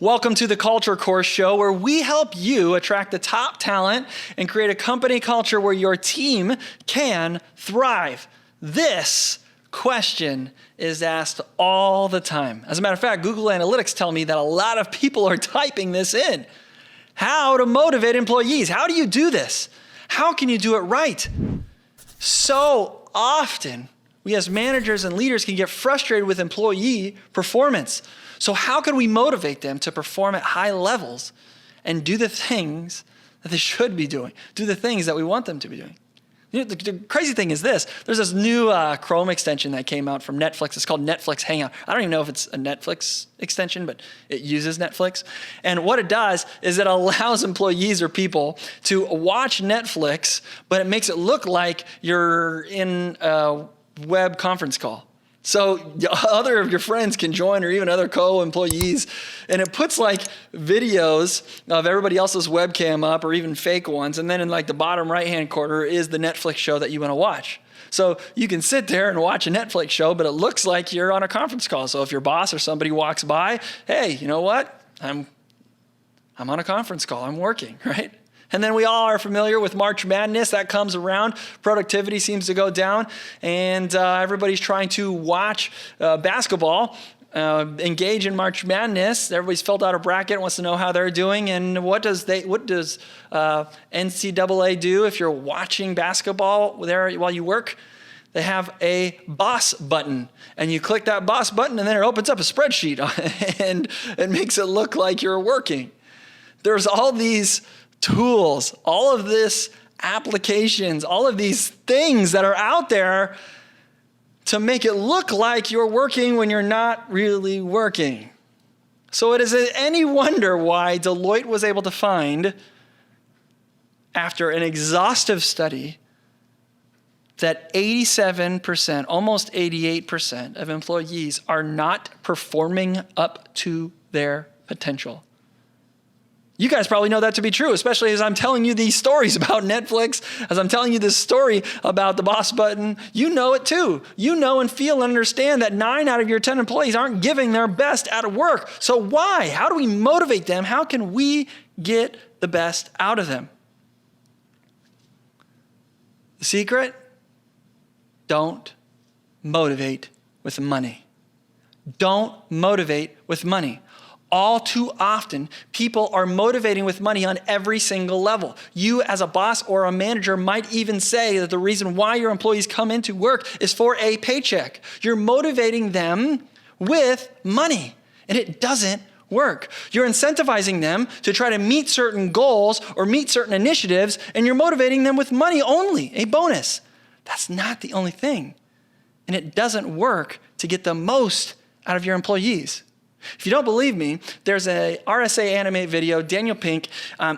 Welcome to the Culture Course Show, where we help you attract the top talent and create a company culture where your team can thrive. This question is asked all the time. As a matter of fact, Google Analytics tell me that a lot of people are typing this in. How to motivate employees. How do you do this? How can you do it right? So often, we as managers and leaders can get frustrated with employee performance. So how can we motivate them to perform at high levels and do the things that they should be doing, do the things that we want them to be doing? You know, the crazy thing is this. There's this new Chrome extension that came out from Netflix. It's called Netflix Hangout. I don't even know if it's a Netflix extension, but it uses Netflix. And what it does is it allows employees or people to watch Netflix, but it makes it look like you're in a web conference call. So other of your friends can join, or even other co-employees, and it puts like videos of everybody else's webcam up, or even fake ones, and then in like the bottom right-hand corner is the Netflix show that you want to watch. So you can sit there and watch a Netflix show, but it looks like you're on a conference call. So if your boss or somebody walks by, hey, you know what? I'm on a conference call. I'm working, right? And then we all are familiar with March Madness. That comes around. Productivity seems to go down. And everybody's trying to watch basketball, engage in March Madness. Everybody's filled out a bracket, wants to know how they're doing. And what does NCAA do if you're watching basketball there while you work? They have a boss button. And you click that boss button, and then it opens up a spreadsheet. And it makes it look like you're working. There's all these tools, all of this applications, all of these things that are out there to make it look like you're working when you're not really working. So it is any wonder why Deloitte was able to find, after an exhaustive study, that 87%, almost 88% of employees are not performing up to their potential. You guys probably know that to be true, especially as I'm telling you these stories about Netflix, as I'm telling you this story about the boss button. You know it too. You know and feel and understand that 9 out of your 10 employees aren't giving their best at work. So why? How do we motivate them? How can we get the best out of them? The secret? Don't motivate with money. Don't motivate with money. All too often, people are motivating with money on every single level. You as a boss or a manager might even say that the reason why your employees come into work is for a paycheck. You're motivating them with money, and it doesn't work. You're incentivizing them to try to meet certain goals or meet certain initiatives, and you're motivating them with money only, a bonus. That's not the only thing, and it doesn't work to get the most out of your employees. If you don't believe me, there's a RSA Animate video. Daniel Pink,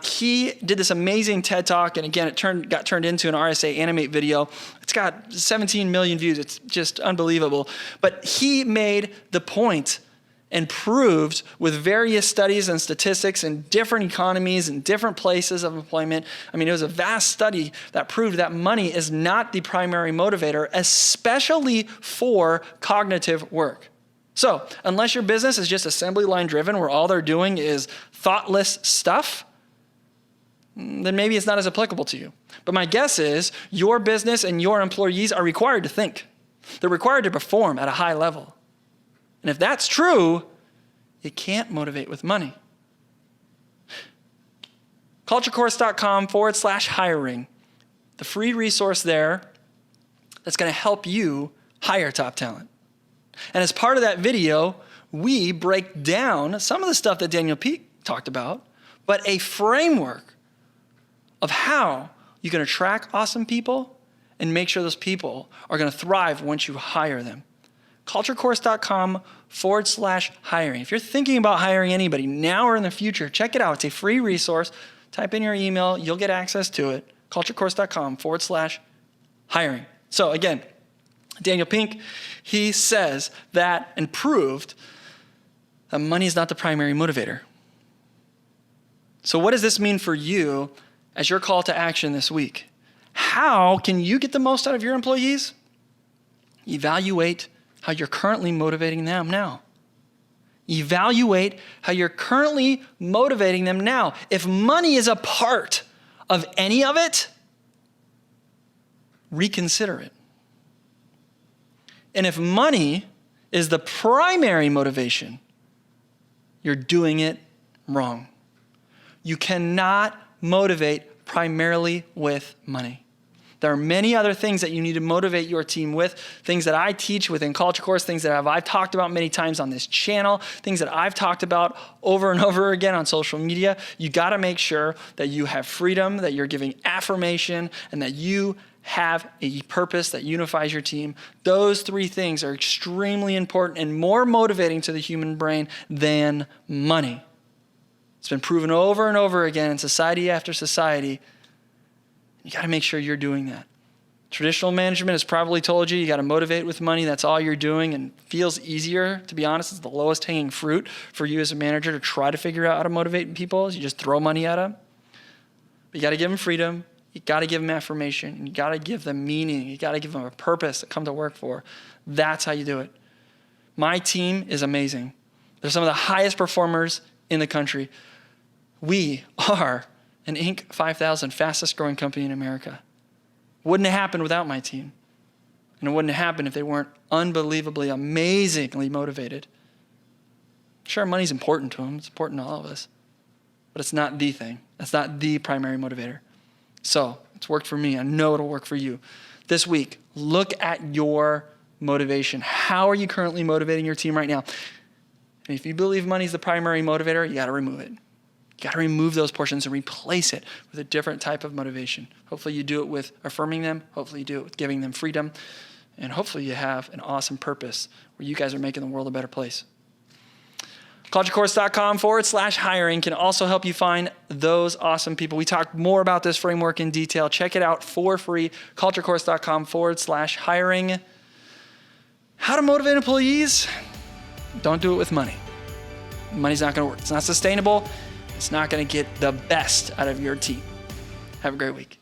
he did this amazing TED Talk, and again, it got turned into an RSA Animate video. It's got 17 million views. It's just unbelievable. But he made the point and proved with various studies and statistics in different economies and different places of employment. I mean, it was a vast study that proved that money is not the primary motivator, especially for cognitive work. So unless your business is just assembly line driven, where all they're doing is thoughtless stuff, then maybe it's not as applicable to you. But my guess is your business and your employees are required to think. They're required to perform at a high level. And if that's true, you can't motivate with money. culturecourse.com/hiring. The free resource there that's going to help you hire top talent. And as part of that video, we break down some of the stuff that Daniel Pink talked about, but a framework of how you can attract awesome people and make sure those people are going to thrive once you hire them. culturecourse.com/hiring. If you're thinking about hiring anybody now or in the future, check it out. It's a free resource. Type in your email. You'll get access to it. culturecourse.com/hiring. So again, Daniel Pink, he says that and proved that money is not the primary motivator. So what does this mean for you as your call to action this week? How can you get the most out of your employees? Evaluate how you're currently motivating them now. Evaluate how you're currently motivating them now. If money is a part of any of it, reconsider it. And if money is the primary motivation, you're doing it wrong. You cannot motivate primarily with money. There are many other things that you need to motivate your team with, things that I teach within Culture Course, things that I've talked about many times on this channel, things that I've talked about over and over again on social media. You got to make sure that you have freedom, that you're giving affirmation, and that you have a purpose that unifies your team. Those three things are extremely important and more motivating to the human brain than money. It's been proven over and over again in society after society. You got to make sure you're doing that. Traditional management has probably told you got to motivate with money. That's all you're doing, and feels easier, to be honest. It's the lowest hanging fruit for you as a manager to try to figure out how to motivate people is you just throw money at them. But you got to give them freedom. You got to give them affirmation. And you got to give them meaning. You got to give them a purpose to come to work for. That's how you do it. My team is amazing. They're some of the highest performers in the country. We are an Inc. 5000 fastest growing company in America. Wouldn't have happened without my team. And it wouldn't have happened if they weren't unbelievably, amazingly motivated. Sure, money's important to them. It's important to all of us. But it's not the thing. That's not the primary motivator. So it's worked for me. I know it'll work for you. This week, look at your motivation. How are you currently motivating your team right now? And if you believe money's the primary motivator, you got to remove it. You got to remove those portions and replace it with a different type of motivation. Hopefully you do it with affirming them. Hopefully you do it with giving them freedom. And hopefully you have an awesome purpose where you guys are making the world a better place. CultureCourse.com/hiring can also help you find those awesome people. We talk more about this framework in detail. Check it out for free. CultureCourse.com/hiring. How to motivate employees? Don't do it with money. Money's not going to work. It's not sustainable. It's not going to get the best out of your team. Have a great week.